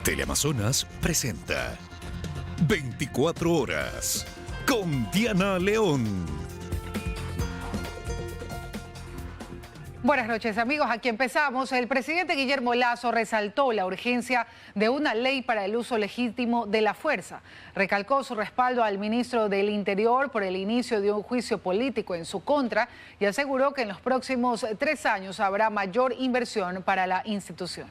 Teleamazonas presenta 24 horas con Diana León. Buenas noches, amigos. Aquí empezamos. El presidente Guillermo Lasso resaltó la urgencia de una ley para el uso legítimo de la fuerza. Recalcó su respaldo al ministro del Interior por el inicio de un juicio político en su contra y aseguró que en los próximos 3 años habrá mayor inversión para la institución.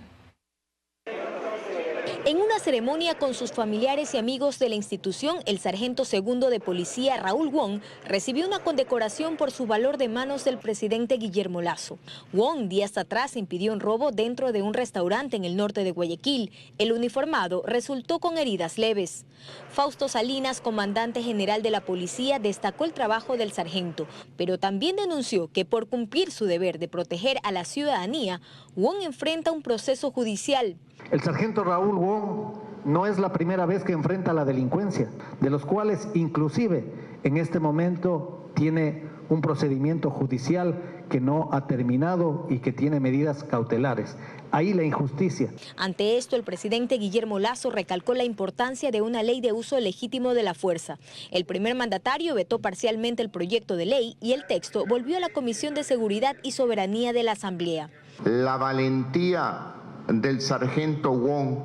En una ceremonia con sus familiares y amigos de la institución, el sargento segundo de policía Raúl Wong recibió una condecoración por su valor de manos del presidente Guillermo Lasso. Wong días atrás impidió un robo dentro de un restaurante en el norte de Guayaquil. El uniformado resultó con heridas leves. Fausto Salinas, comandante general de la policía, destacó el trabajo del sargento, pero también denunció que por cumplir su deber de proteger a la ciudadanía, Wong enfrenta un proceso judicial. El sargento Raúl Wong no es la primera vez que enfrenta la delincuencia, de los cuales inclusive en este momento tiene un procedimiento judicial que no ha terminado y que tiene medidas cautelares. Ahí la injusticia. Ante esto, el presidente Guillermo Lasso recalcó la importancia de una ley de uso legítimo de la fuerza. El primer mandatario vetó parcialmente el proyecto de ley y el texto volvió a la Comisión de Seguridad y Soberanía de la Asamblea. La valentía del sargento Wong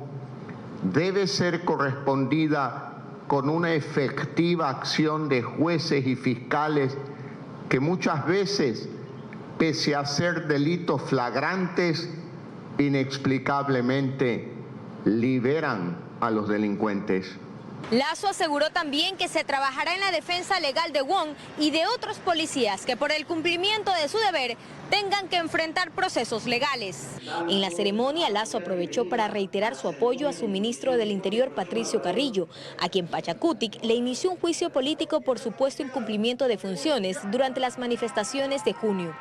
debe ser correspondida con una efectiva acción de jueces y fiscales que muchas veces, pese a ser delitos flagrantes, inexplicablemente liberan a los delincuentes. Lasso aseguró también que se trabajará en la defensa legal de Wong y de otros policías que por el cumplimiento de su deber tengan que enfrentar procesos legales. En la ceremonia, Lasso aprovechó para reiterar su apoyo a su ministro del Interior, Patricio Carrillo, a quien Pachacutic le inició un juicio político por supuesto incumplimiento de funciones durante las manifestaciones de junio.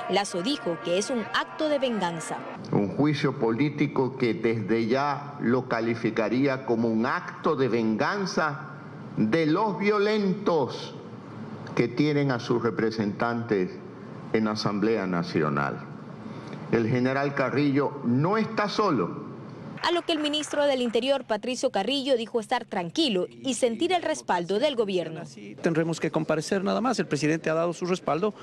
Lasso dijo que es un acto de venganza. Un juicio político que desde ya lo calificaría como un acto de venganza de los violentos que tienen a sus representantes en Asamblea Nacional. El general Carrillo no está solo. A lo que el ministro del Interior, Patricio Carrillo, dijo estar tranquilo y sentir el respaldo del gobierno. Tendremos que comparecer nada más. El presidente ha dado su respaldo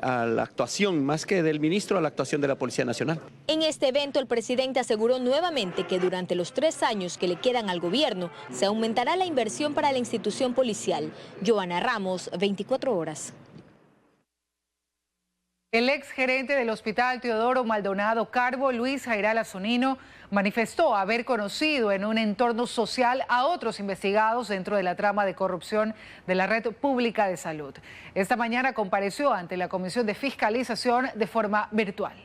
a la actuación, más que del ministro, a la actuación de la Policía Nacional. En este evento, el presidente aseguró nuevamente que durante los 3 años que le quedan al gobierno, se aumentará la inversión para la institución policial. Joana Ramos, 24 horas. El exgerente del Hospital Teodoro Maldonado Carbo, Luis Jairala Zunino, manifestó haber conocido en un entorno social a otros investigados dentro de la trama de corrupción de la Red Pública de Salud. Esta mañana compareció ante la Comisión de Fiscalización de forma virtual.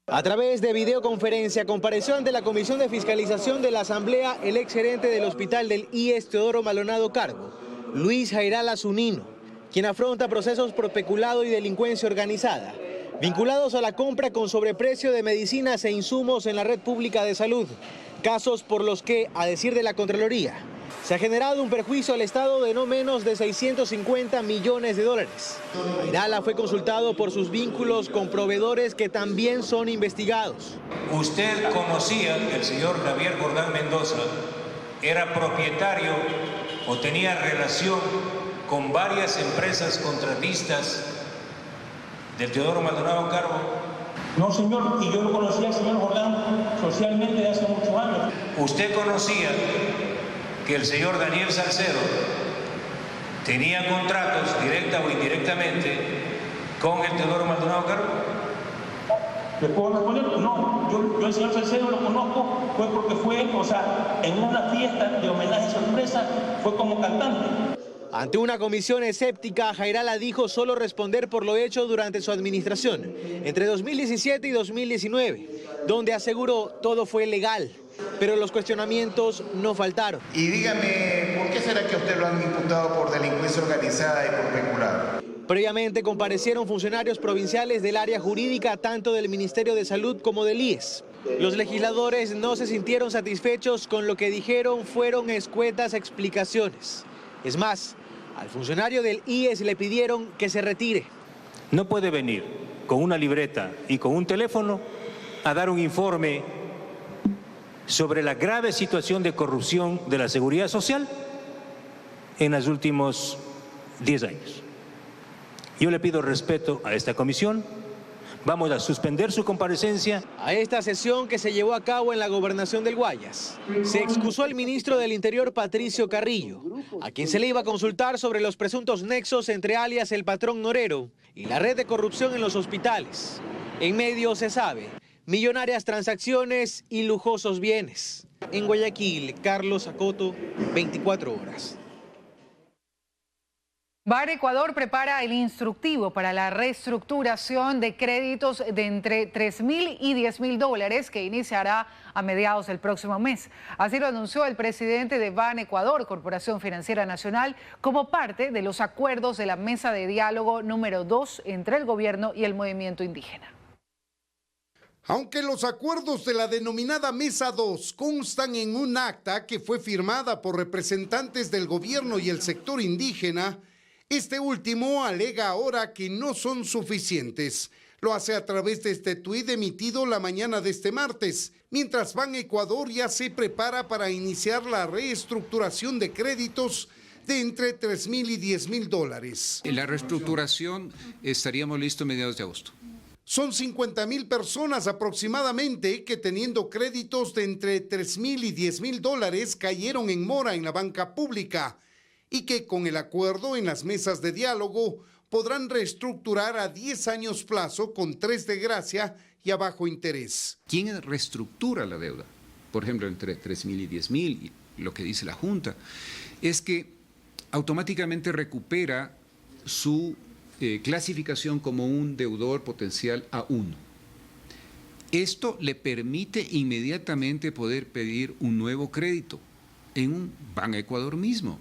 A través de videoconferencia compareció ante la Comisión de Fiscalización de la Asamblea el exgerente del Hospital del IES Teodoro Maldonado Carbo, Luis Jairala Zunino, quien afronta procesos por peculado y delincuencia organizada, vinculados a la compra con sobreprecio de medicinas e insumos en la red pública de salud, casos por los que, a decir de la Contraloría, se ha generado un perjuicio al Estado de no menos de 650 millones de dólares. Jairala fue consultado por sus vínculos con proveedores que también son investigados. Usted conocía que el señor Javier Jordán Mendoza era propietario o tenía relación con varias empresas contratistas del Teodoro Maldonado Carbo. No, señor, y yo lo conocía al señor Jordán socialmente de hace muchos años. ¿Usted conocía que el señor Daniel Salcedo tenía contratos directa o indirectamente con el Teodoro Maldonado Carbo? ¿Le puedo responder? No, yo al señor Salcedo lo conozco, fue porque fue, en una fiesta de homenaje sorpresa, fue como cantante. Ante una comisión escéptica, Jairala dijo solo responder por lo hecho durante su administración, entre 2017 y 2019, donde aseguró todo fue legal, pero los cuestionamientos no faltaron. Y dígame, ¿por qué será que a usted lo han imputado por delincuencia organizada y por peculado? Previamente comparecieron funcionarios provinciales del área jurídica, tanto del Ministerio de Salud como del IES. Los legisladores no se sintieron satisfechos con lo que dijeron fueron escuetas explicaciones. Es más, al funcionario del IES le pidieron que se retire. No puede venir con una libreta y con un teléfono a dar un informe sobre la grave situación de corrupción de la seguridad social en los últimos 10 años. Yo le pido respeto a esta comisión. Vamos a suspender su comparecencia. A esta sesión que se llevó a cabo en la gobernación del Guayas, se excusó el ministro del Interior, Patricio Carrillo, a quien se le iba a consultar sobre los presuntos nexos entre alias El Patrón Norero y la red de corrupción en los hospitales. En medio se sabe, millonarias transacciones y lujosos bienes. En Guayaquil, Carlos Acoto, 24 horas. Banecuador prepara el instructivo para la reestructuración de créditos de entre $3.000 y $10.000 que iniciará a mediados del próximo mes. Así lo anunció el presidente de Banecuador, Corporación Financiera Nacional, como parte de los acuerdos de la mesa de diálogo número 2 entre el gobierno y el movimiento indígena. Aunque los acuerdos de la denominada Mesa 2 constan en un acta que fue firmada por representantes del gobierno y el sector indígena, este último alega ahora que no son suficientes. Lo hace a través de este tuit emitido la mañana de este martes, mientras Banecuador ya se prepara para iniciar la reestructuración de créditos de entre $3.000 y $10.000. En la reestructuración estaríamos listos a mediados de agosto. Son 50.000 personas aproximadamente que, teniendo créditos de entre $3.000 y $10.000, cayeron en mora en la banca pública y que con el acuerdo en las mesas de diálogo podrán reestructurar a 10 años plazo con 3 de gracia y a bajo interés. ¿Quién reestructura la deuda? Por ejemplo, entre $3.000 y $10.000, y lo que dice la Junta, es que automáticamente recupera su clasificación como un deudor potencial A1. Esto le permite inmediatamente poder pedir un nuevo crédito en un Banecuador mismo.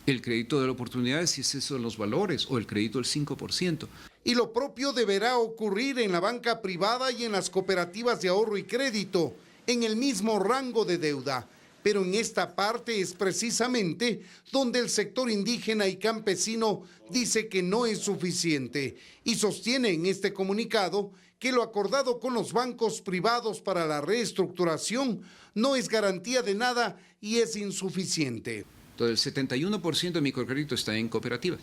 El crédito de la oportunidad, si esos son los valores, o el crédito del 5%. Y lo propio deberá ocurrir en la banca privada y en las cooperativas de ahorro y crédito, en el mismo rango de deuda. Pero en esta parte es precisamente donde el sector indígena y campesino dice que no es suficiente y sostiene en este comunicado que lo acordado con los bancos privados para la reestructuración no es garantía de nada y es insuficiente. Entonces, el 71% de microcrédito está en cooperativas,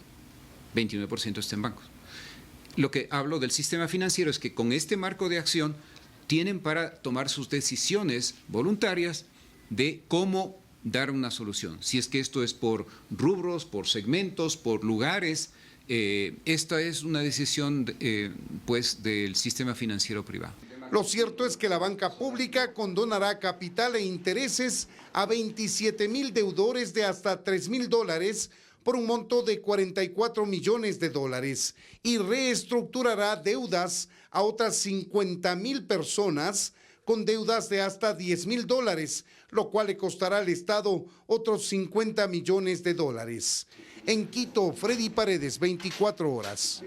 29% está en bancos. Lo que hablo del sistema financiero es que con este marco de acción tienen para tomar sus decisiones voluntarias de cómo dar una solución. Si es que esto es por rubros, por segmentos, por lugares, esta es una decisión pues del sistema financiero privado. Lo cierto es que la banca pública condonará capital e intereses a 27.000 deudores de hasta $3.000 por un monto de $44 millones y reestructurará deudas a otras 50.000 personas con deudas de hasta $10.000, lo cual le costará al Estado otros $50 millones. En Quito, Freddy Paredes, 24 horas.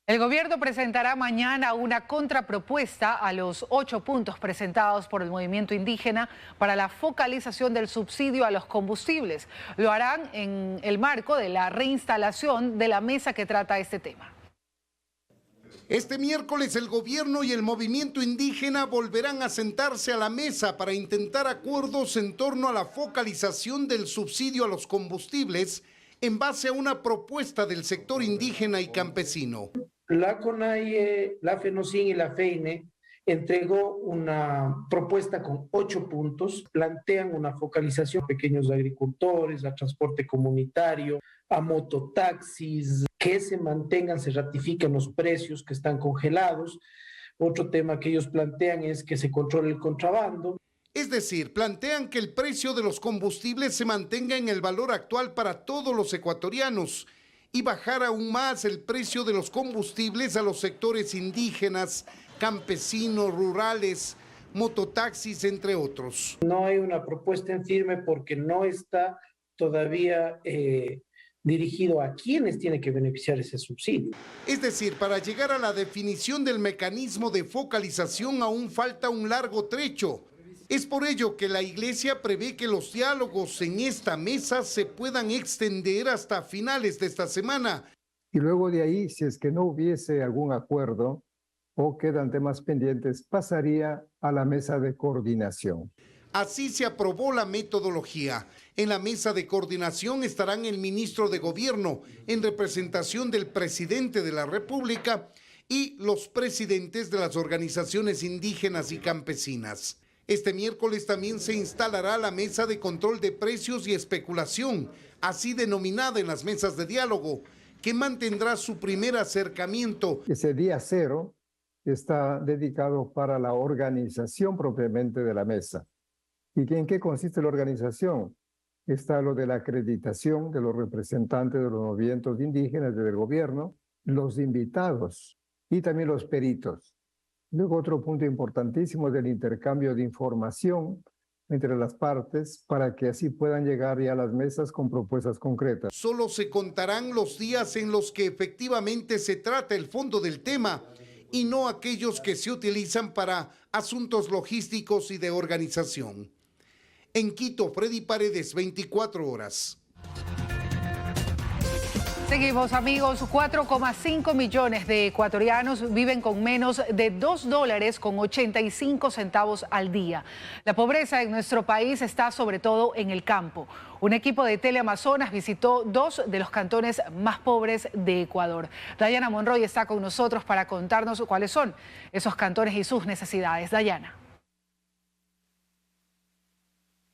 El gobierno presentará mañana una contrapropuesta a los 8 puntos presentados por el movimiento indígena para la focalización del subsidio a los combustibles. Lo harán en el marco de la reinstalación de la mesa que trata este tema. Este miércoles el gobierno y el movimiento indígena volverán a sentarse a la mesa para intentar acuerdos en torno a la focalización del subsidio a los combustibles en base a una propuesta del sector indígena y campesino. La CONAIE, la FENOCIN y la FEINE entregó una propuesta con 8 puntos, plantean una focalización a pequeños agricultores, a transporte comunitario, a mototaxis, que se mantengan, se ratifiquen los precios que están congelados. Otro tema que ellos plantean es que se controle el contrabando. Es decir, plantean que el precio de los combustibles se mantenga en el valor actual para todos los ecuatorianos y bajar aún más el precio de los combustibles a los sectores indígenas, campesinos, rurales, mototaxis, entre otros. No hay una propuesta en firme porque no está todavía dirigido a quienes tienen que beneficiar ese subsidio. Es decir, para llegar a la definición del mecanismo de focalización aún falta un largo trecho. Es por ello que la Iglesia prevé que los diálogos en esta mesa se puedan extender hasta finales de esta semana. Y luego de ahí, si es que no hubiese algún acuerdo, o quedan temas pendientes, pasaría a la mesa de coordinación. Así se aprobó la metodología. En la mesa de coordinación estarán el ministro de Gobierno, en representación del presidente de la República, y los presidentes de las organizaciones indígenas y campesinas. Este miércoles también se instalará la mesa de control de precios y especulación, así denominada en las mesas de diálogo, que mantendrá su primer acercamiento. Ese día cero está dedicado para la organización propiamente de la mesa. ¿Y en qué consiste la organización? Está lo de la acreditación de los representantes de los movimientos indígenas del gobierno, los invitados y también los peritos. Luego otro punto importantísimo es el intercambio de información entre las partes para que así puedan llegar ya a las mesas con propuestas concretas. Solo se contarán los días en los que efectivamente se trata el fondo del tema y no aquellos que se utilizan para asuntos logísticos y de organización. En Quito, Freddy Paredes, 24 horas. Seguimos, amigos. 4,5 millones de ecuatorianos viven con menos de $2.85 al día. La pobreza en nuestro país está sobre todo en el campo. Un equipo de Teleamazonas visitó 2 de los cantones más pobres de Ecuador. Dayana Monroy está con nosotros para contarnos cuáles son esos cantones y sus necesidades. Dayana.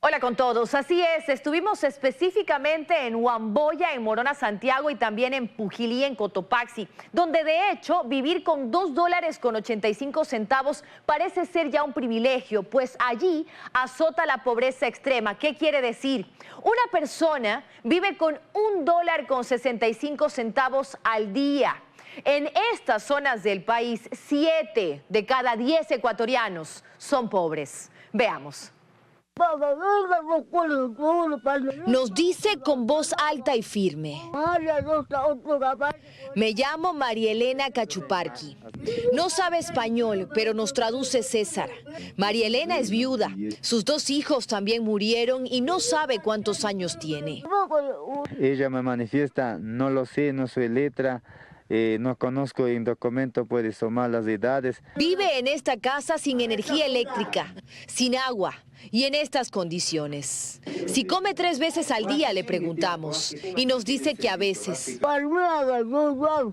Hola con todos, así es, estuvimos específicamente en Huamboya, en Morona, Santiago y también en Pujilí, en Cotopaxi, donde de hecho vivir con $2.85 parece ser ya un privilegio, pues allí azota la pobreza extrema. ¿Qué quiere decir? Una persona vive con $1.65 al día. En estas zonas del país, 7 de cada 10 ecuatorianos son pobres. Veamos. Nos dice con voz alta y firme: me llamo María Elena Cachuparqui. No sabe español, pero nos traduce César. María Elena es viuda. Sus 2 hijos también murieron y no sabe cuántos años tiene. Ella me manifiesta: no lo sé, no soy letra. No conozco en documento, puede sumar las edades. Vive en esta casa sin energía eléctrica, sin agua y en estas condiciones. Si come 3 veces al día, le preguntamos, y nos dice que a veces.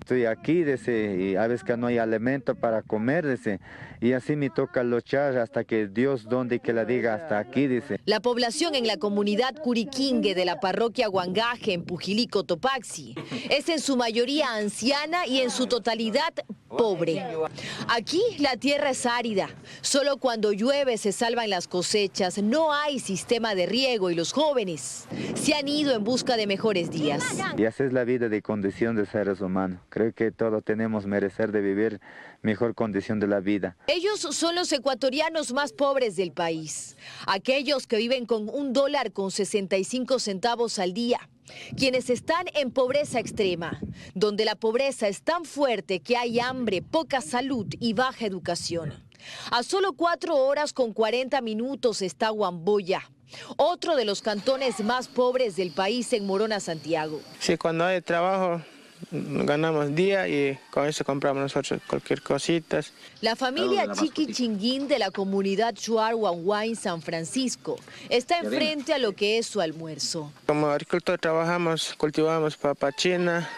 Estoy aquí, dice, y a veces que no hay alimento para comer, dice, y así me toca luchar hasta que Dios donde que la diga hasta aquí, dice. La población en la comunidad Curiquingue de la parroquia Huangaje en Pujilí, Cotopaxi, es en su mayoría anciana y en su totalidad pobre. Aquí la tierra es árida, solo cuando llueve se salvan las cosechas, no hay sistema de riego y los jóvenes se han ido en busca de mejores días. Y así es la vida de condición de seres humanos. Creo que todos tenemos merecer de vivir mejor condición de la vida. Ellos son los ecuatorianos más pobres del país, aquellos que viven con $1.65 al día. Quienes están en pobreza extrema, donde la pobreza es tan fuerte que hay hambre, poca salud y baja educación. A solo 4 horas con 40 minutos está Huamboya, otro de los cantones más pobres del país en Morona, Santiago. Sí, cuando hay trabajo ganamos día y con eso compramos nosotros cualquier cosita. La familia Chiqui Chinguín de la comunidad Shuar Huanhuay San Francisco está enfrente a lo que es su almuerzo. Como agricultor trabajamos, cultivamos papa china,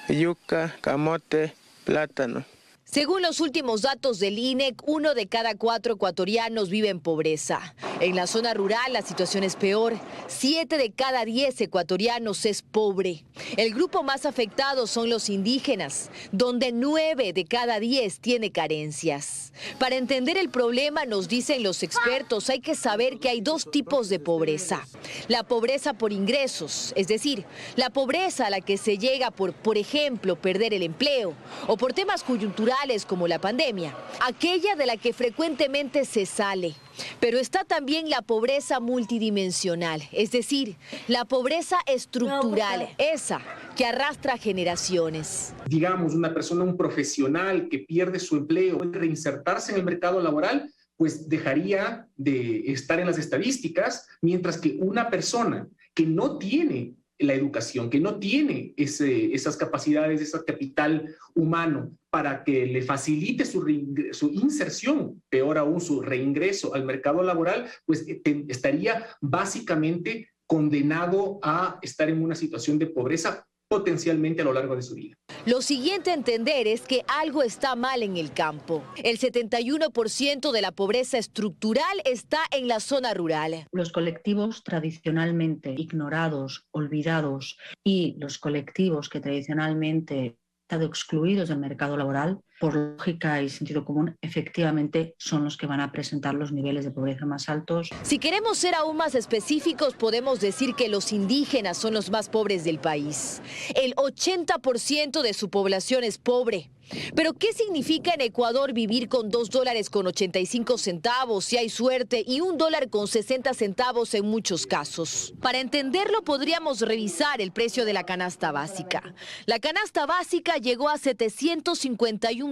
yuca, camote, plátano. Según los últimos datos del INEC, 1 de cada 4 ecuatorianos vive en pobreza. En la zona rural la situación es peor. 7 de cada 10 ecuatorianos es pobre. El grupo más afectado son los indígenas, donde 9 de cada 10 tiene carencias. Para entender el problema, nos dicen los expertos, hay que saber que hay 2 tipos de pobreza. La pobreza por ingresos, es decir, la pobreza a la que se llega por ejemplo, perder el empleo o por temas coyunturales como la pandemia, aquella de la que frecuentemente se sale. Pero está también la pobreza multidimensional, es decir, la pobreza estructural, esa que arrastra generaciones. Digamos, una persona, un profesional que pierde su empleo, puede reinsertarse en el mercado laboral, pues dejaría de estar en las estadísticas, mientras que una persona que no tiene la educación, que no tiene esas capacidades, ese capital humano para que le facilite su inserción, peor aún su reingreso al mercado laboral, pues estaría básicamente condenado a estar en una situación de pobreza potencialmente a lo largo de su vida. Lo siguiente a entender es que algo está mal en el campo. El 71% de la pobreza estructural está en la zona rural. Los colectivos tradicionalmente ignorados, olvidados, y los colectivos que tradicionalmente han estado excluidos del mercado laboral, por lógica y sentido común, efectivamente son los que van a presentar los niveles de pobreza más altos. Si queremos ser aún más específicos, podemos decir que los indígenas son los más pobres del país. El 80% de su población es pobre. Pero ¿qué significa en Ecuador vivir con $2.85 si hay suerte y $1.60 en muchos casos? Para entenderlo podríamos revisar el precio de la canasta básica. La canasta básica llegó a $751.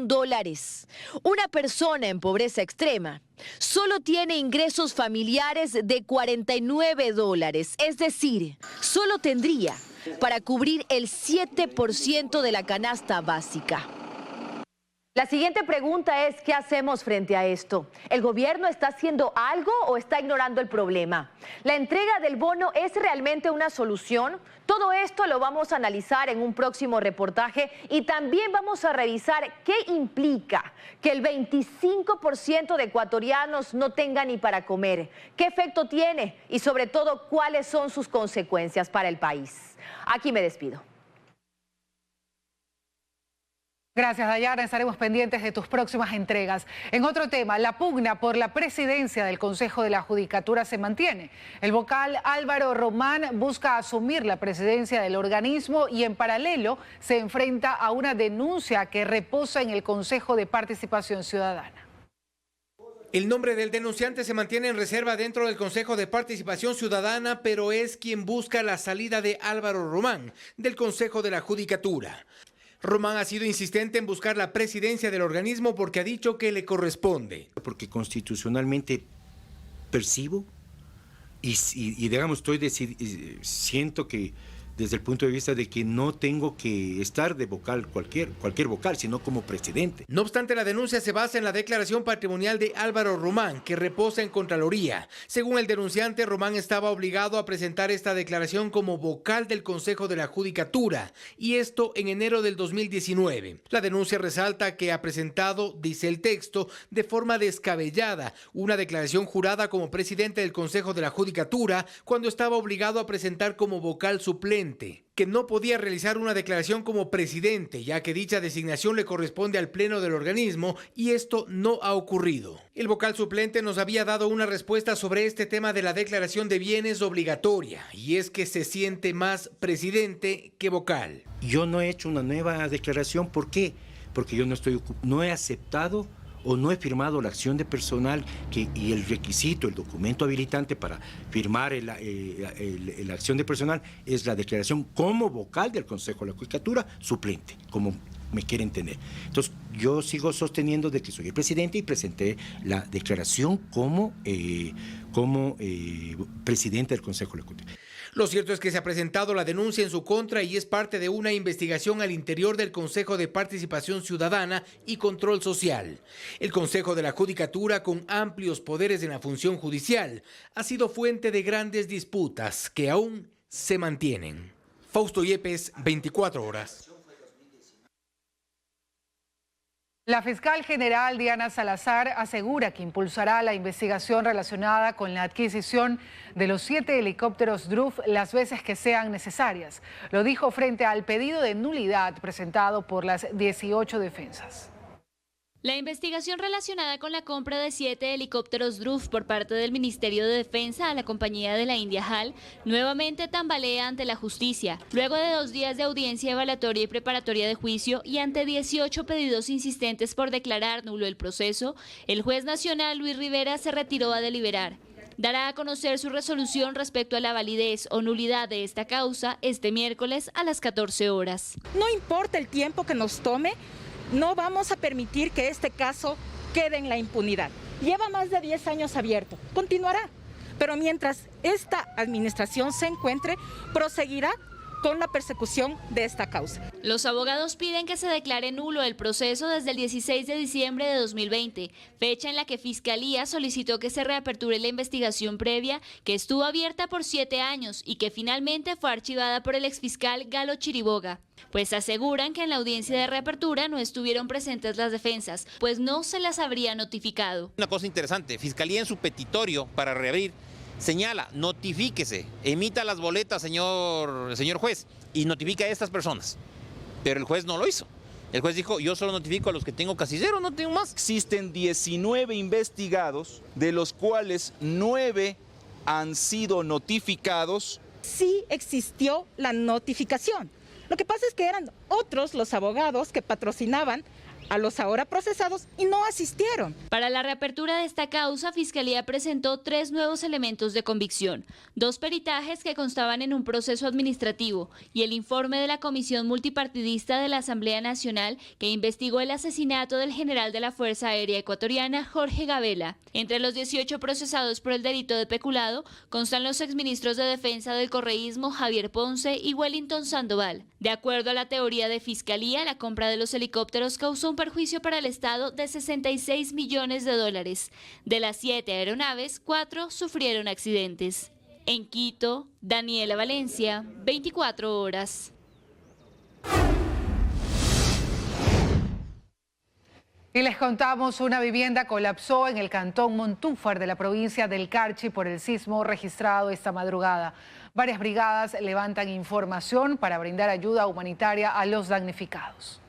Una persona en pobreza extrema solo tiene ingresos familiares de $49, es decir, solo tendría para cubrir el 7% de la canasta básica. La siguiente pregunta es, ¿qué hacemos frente a esto? ¿El gobierno está haciendo algo o está ignorando el problema? ¿La entrega del bono es realmente una solución? Todo esto lo vamos a analizar en un próximo reportaje y también vamos a revisar qué implica que el 25% de ecuatorianos no tengan ni para comer, qué efecto tiene y sobre todo cuáles son sus consecuencias para el país. Aquí me despido. Gracias, Dayana. Estaremos pendientes de tus próximas entregas. En otro tema, la pugna por la presidencia del Consejo de la Judicatura se mantiene. El vocal Álvaro Román busca asumir la presidencia del organismo y en paralelo se enfrenta a una denuncia que reposa en el Consejo de Participación Ciudadana. El nombre del denunciante se mantiene en reserva dentro del Consejo de Participación Ciudadana, pero es quien busca la salida de Álvaro Román del Consejo de la Judicatura. Román ha sido insistente en buscar la presidencia del organismo porque ha dicho que le corresponde. Porque constitucionalmente percibo y digamos, siento que desde el punto de vista de que no tengo que estar de vocal, cualquier vocal, sino como presidente. No obstante, la denuncia se basa en la declaración patrimonial de Álvaro Román, que reposa en Contraloría. Según el denunciante, Román estaba obligado a presentar esta declaración como vocal del Consejo de la Judicatura, y esto en enero del 2019. La denuncia resalta que ha presentado, dice el texto, de forma descabellada, una declaración jurada como presidente del Consejo de la Judicatura, cuando estaba obligado a presentar como vocal suplente, que no podía realizar una declaración como presidente, ya que dicha designación le corresponde al pleno del organismo y esto no ha ocurrido. El vocal suplente nos había dado una respuesta sobre este tema de la declaración de bienes obligatoria, y es que se siente más presidente que vocal. Yo no he hecho una nueva declaración, ¿por qué? Porque yo no he aceptado o no he firmado la acción de personal y el requisito, el documento habilitante para firmar la acción de personal es la declaración como vocal del Consejo de la Judicatura suplente, como me quieren tener. Entonces, yo sigo sosteniendo de que soy el presidente y presenté la declaración como presidente del Consejo de la Judicatura. Lo cierto es que se ha presentado la denuncia en su contra y es parte de una investigación al interior del Consejo de Participación Ciudadana y Control Social. El Consejo de la Judicatura, con amplios poderes en la función judicial, ha sido fuente de grandes disputas que aún se mantienen. Fausto Yepes, 24 horas. La fiscal general Diana Salazar asegura que impulsará la investigación relacionada con la adquisición de los 7 helicópteros DRUF las veces que sean necesarias. Lo dijo frente al pedido de nulidad presentado por las 18 defensas. La investigación relacionada con la compra de 7 helicópteros DRUF por parte del Ministerio de Defensa a la compañía de la India HAL nuevamente tambalea ante la justicia, luego de 2 días de audiencia evaluatoria y preparatoria de juicio y ante 18 pedidos insistentes por declarar nulo el proceso. El juez nacional Luis Rivera se retiró a deliberar. Dará a conocer su resolución respecto a la validez o nulidad de esta causa este miércoles a las 14 horas. No importa el tiempo que nos tome, no vamos a permitir que este caso quede en la impunidad. Lleva más de 10 años abierto, continuará, pero mientras esta administración se encuentre, proseguirá con la persecución de esta causa. Los abogados piden que se declare nulo el proceso desde el 16 de diciembre de 2020, fecha en la que Fiscalía solicitó que se reaperture la investigación previa que estuvo abierta por 7 años y que finalmente fue archivada por el exfiscal Galo Chiriboga. Pues aseguran que en la audiencia de reapertura no estuvieron presentes las defensas, pues no se las habría notificado. Una cosa interesante, Fiscalía en su petitorio para reabrir señala, notifíquese, emita las boletas, señor juez, y notifica a estas personas. Pero el juez no lo hizo. El juez dijo, yo solo notifico a los que tengo casillero, no tengo más. Existen 19 investigados, de los cuales 9 han sido notificados. Sí existió la notificación. Lo que pasa es que eran otros los abogados que patrocinaban a los ahora procesados y no asistieron. Para la reapertura de esta causa, Fiscalía presentó 3 nuevos elementos de convicción, 2 peritajes que constaban en un proceso administrativo y el informe de la Comisión Multipartidista de la Asamblea Nacional que investigó el asesinato del general de la Fuerza Aérea Ecuatoriana, Jorge Gabela. Entre los 18 procesados por el delito de peculado constan los exministros de Defensa del correísmo Javier Ponce y Wellington Sandoval. De acuerdo a la teoría de Fiscalía, la compra de los helicópteros causó un perjuicio para el Estado de $66 millones. De las 7 aeronaves, 4 sufrieron accidentes. En Quito, Daniela Valencia, 24 horas. Y les contamos, una vivienda colapsó en el cantón Montúfar de la provincia del Carchi por el sismo registrado esta madrugada. Varias brigadas levantan información para brindar ayuda humanitaria a los damnificados.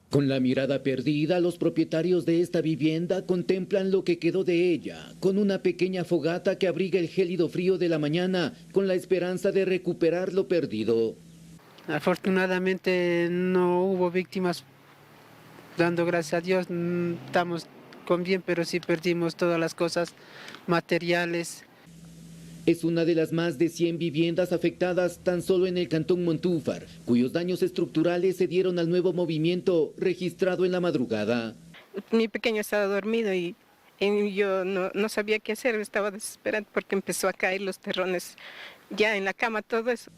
Con la mirada perdida, los propietarios de esta vivienda contemplan lo que quedó de ella, con una pequeña fogata que abriga el gélido frío de la mañana, con la esperanza de recuperar lo perdido. Afortunadamente no hubo víctimas, dando gracias a Dios, estamos con bien, pero sí perdimos todas las cosas materiales. Es una de las más de 100 viviendas afectadas tan solo en el cantón Montúfar, cuyos daños estructurales se dieron al nuevo movimiento registrado en la madrugada. Mi pequeño estaba dormido y yo no sabía qué hacer, estaba desesperada porque empezó a caer los terrones ya en la cama, todo eso.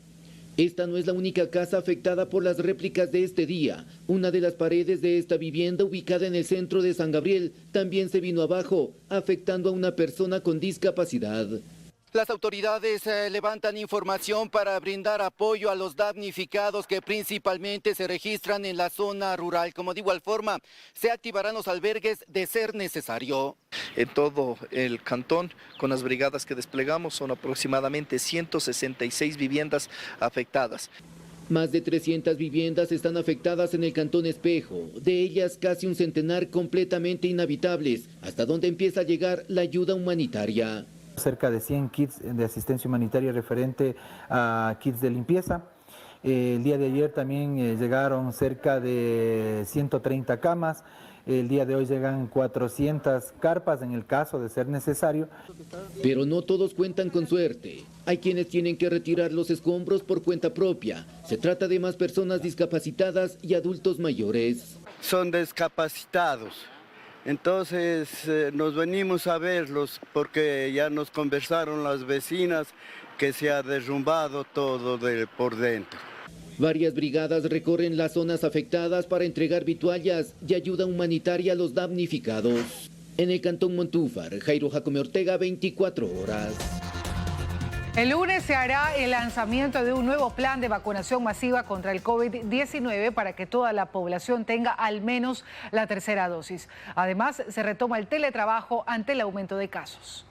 Esta no es la única casa afectada por las réplicas de este día. Una de las paredes de esta vivienda, ubicada en el centro de San Gabriel, también se vino abajo, afectando a una persona con discapacidad. Las autoridades levantan información para brindar apoyo a los damnificados que principalmente se registran en la zona rural. Como de igual forma, se activarán los albergues de ser necesario. En todo el cantón, con las brigadas que desplegamos, son aproximadamente 166 viviendas afectadas. Más de 300 viviendas están afectadas en el cantón Espejo, de ellas casi un centenar completamente inhabitables, hasta donde empieza a llegar la ayuda humanitaria. Cerca de 100 kits de asistencia humanitaria referente a kits de limpieza. El día de ayer también llegaron cerca de 130 camas. El día de hoy llegan 400 carpas en el caso de ser necesario. Pero no todos cuentan con suerte. Hay quienes tienen que retirar los escombros por cuenta propia. Se trata de más personas discapacitadas y adultos mayores. Son discapacitados. Entonces nos venimos a verlos porque ya nos conversaron las vecinas que se ha derrumbado todo por dentro. Varias brigadas recorren las zonas afectadas para entregar vituallas y ayuda humanitaria a los damnificados. En el cantón Montúfar, Jairo Jacome Ortega, 24 horas. El lunes se hará el lanzamiento de un nuevo plan de vacunación masiva contra el COVID-19 para que toda la población tenga al menos la tercera dosis. Además, se retoma el teletrabajo ante el aumento de casos.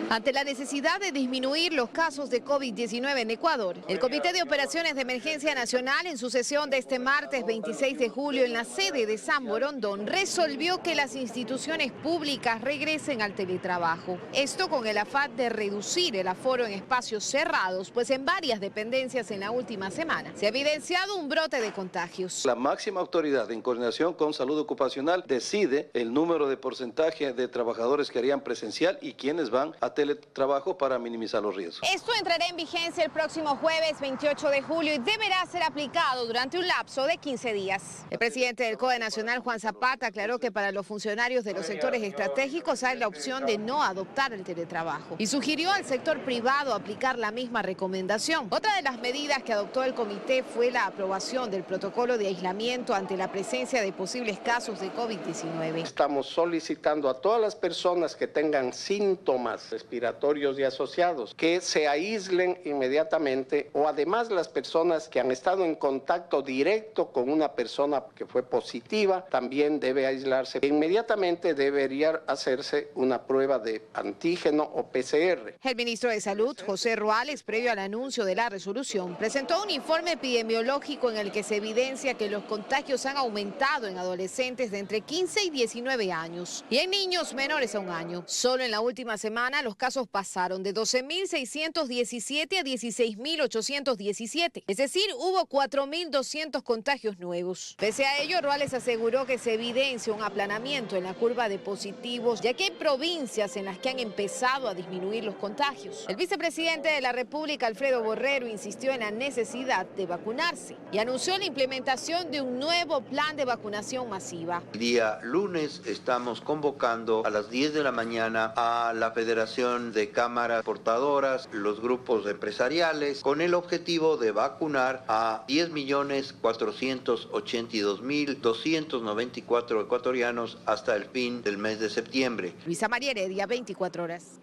Ante la necesidad de disminuir los casos de COVID-19 en Ecuador, el Comité de Operaciones de Emergencia Nacional, en su sesión de este martes 26 de julio en la sede de San Borondón, resolvió que las instituciones públicas regresen al teletrabajo. Esto con el afán de reducir el aforo en espacios cerrados, pues en varias dependencias en la última semana se ha evidenciado un brote de contagios. La máxima autoridad, en coordinación con Salud Ocupacional, decide el número de porcentaje de trabajadores que harían presencial y quienes van a teletrabajo para minimizar los riesgos. Esto entrará en vigencia el próximo jueves 28 de julio y deberá ser aplicado durante un lapso de 15 días. El presidente del COE Nacional, Juan Zapata, aclaró que para los funcionarios de los sectores estratégicos hay la opción de no adoptar el teletrabajo y sugirió al sector privado aplicar la misma recomendación. Otra de las medidas que adoptó el comité fue la aprobación del protocolo de aislamiento ante la presencia de posibles casos de COVID-19. Estamos solicitando a todas las personas que tengan síntomas respiratorios y asociados que se aíslen inmediatamente, o además las personas que han estado en contacto directo con una persona que fue positiva también debe aislarse. Inmediatamente debería hacerse una prueba de antígeno o PCR. El ministro de Salud, José Ruales, previo al anuncio de la resolución, presentó un informe epidemiológico en el que se evidencia que los contagios han aumentado en adolescentes de entre 15 y 19 años y en niños menores a un año. Solo en la última semana los casos pasaron de 12.617 a 16.817, es decir, hubo 4.200 contagios nuevos. Pese a ello, Ruales aseguró que se evidencia un aplanamiento en la curva de positivos, ya que hay provincias en las que han empezado a disminuir los contagios. El vicepresidente de la República, Alfredo Borrero, insistió en la necesidad de vacunarse y anunció la implementación de un nuevo plan de vacunación masiva. El día lunes estamos convocando a las 10 de la mañana a la Federación de Cámaras Portadoras, los grupos empresariales, con el objetivo de vacunar a 10.482.294 ecuatorianos hasta el fin del mes de septiembre. Luisa María Heredia, 24 horas.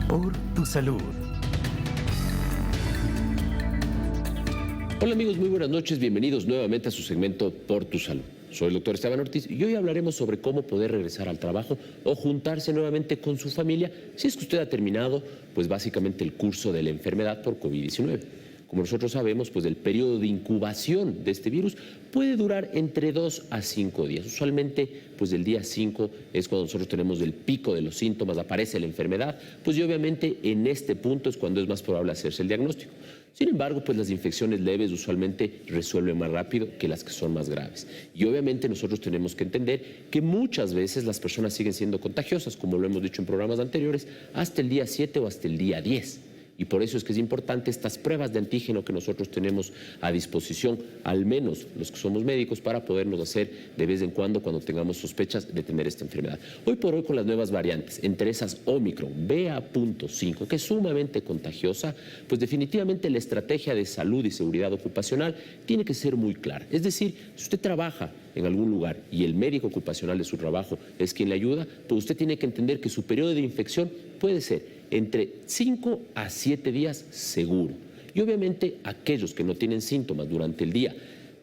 Por tu salud. Hola amigos, muy buenas noches, bienvenidos nuevamente a su segmento Por tu Salud. Soy el doctor Esteban Ortiz y hoy hablaremos sobre cómo poder regresar al trabajo o juntarse nuevamente con su familia si es que usted ha terminado, pues básicamente el curso de la enfermedad por COVID-19. Como nosotros sabemos, pues el periodo de incubación de este virus puede durar entre 2 a 5 días. Usualmente, pues el día 5 es cuando nosotros tenemos el pico de los síntomas, aparece la enfermedad, pues y obviamente en este punto es cuando es más probable hacerse el diagnóstico. Sin embargo, pues las infecciones leves usualmente resuelven más rápido que las que son más graves. Y obviamente nosotros tenemos que entender que muchas veces las personas siguen siendo contagiosas, como lo hemos dicho en programas anteriores, hasta el día 7 o hasta el día 10. Y por eso es que es importante estas pruebas de antígeno que nosotros tenemos a disposición, al menos los que somos médicos, para podernos hacer de vez en cuando tengamos sospechas de tener esta enfermedad. Hoy por hoy, con las nuevas variantes, entre esas Omicron, BA.5, que es sumamente contagiosa, pues definitivamente la estrategia de salud y seguridad ocupacional tiene que ser muy clara. Es decir, si usted trabaja en algún lugar y el médico ocupacional de su trabajo es quien le ayuda, pues usted tiene que entender que su periodo de infección puede ser entre 5 a 7 días seguro. Y obviamente aquellos que no tienen síntomas durante el día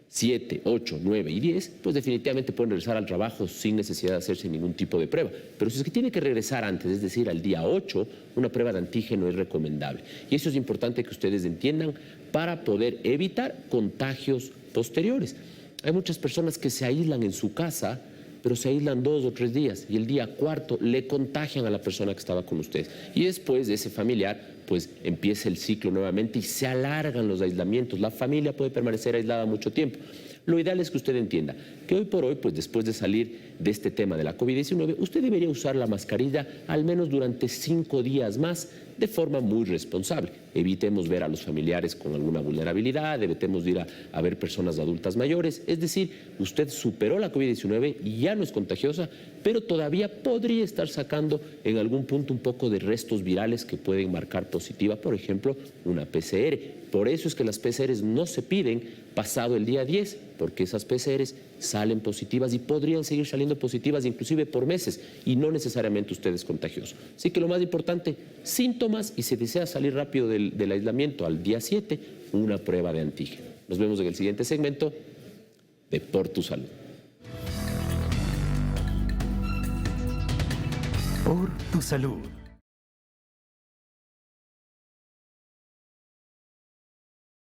7, 8, 9 y 10, pues definitivamente pueden regresar al trabajo sin necesidad de hacerse ningún tipo de prueba. Pero si es que tiene que regresar antes, es decir, al día 8, una prueba de antígeno es recomendable. Y eso es importante que ustedes entiendan para poder evitar contagios posteriores. Hay muchas personas que se aíslan en su casa, pero se aíslan 2 o 3 días y el día 4 le contagian a la persona que estaba con ustedes. Y después de ese familiar, pues empieza el ciclo nuevamente y se alargan los aislamientos. La familia puede permanecer aislada mucho tiempo. Lo ideal es que usted entienda que hoy por hoy, pues después de salir de este tema de la COVID-19, usted debería usar la mascarilla al menos durante 5 días más de forma muy responsable. Evitemos ver a los familiares con alguna vulnerabilidad, evitemos ir a ver personas adultas mayores. Es decir, usted superó la COVID-19 y ya no es contagiosa, pero todavía podría estar sacando en algún punto un poco de restos virales que pueden marcar positiva, por ejemplo, una PCR. Por eso es que las PCRs no se piden pasado el día 10, porque esas PCRs salen positivas y podrían seguir saliendo positivas inclusive por meses y no necesariamente usted es contagioso. Así que lo más importante, síntomas, y si desea salir rápido del aislamiento al día 7, una prueba de antígeno. Nos vemos en el siguiente segmento de Por tu Salud. Por tu salud.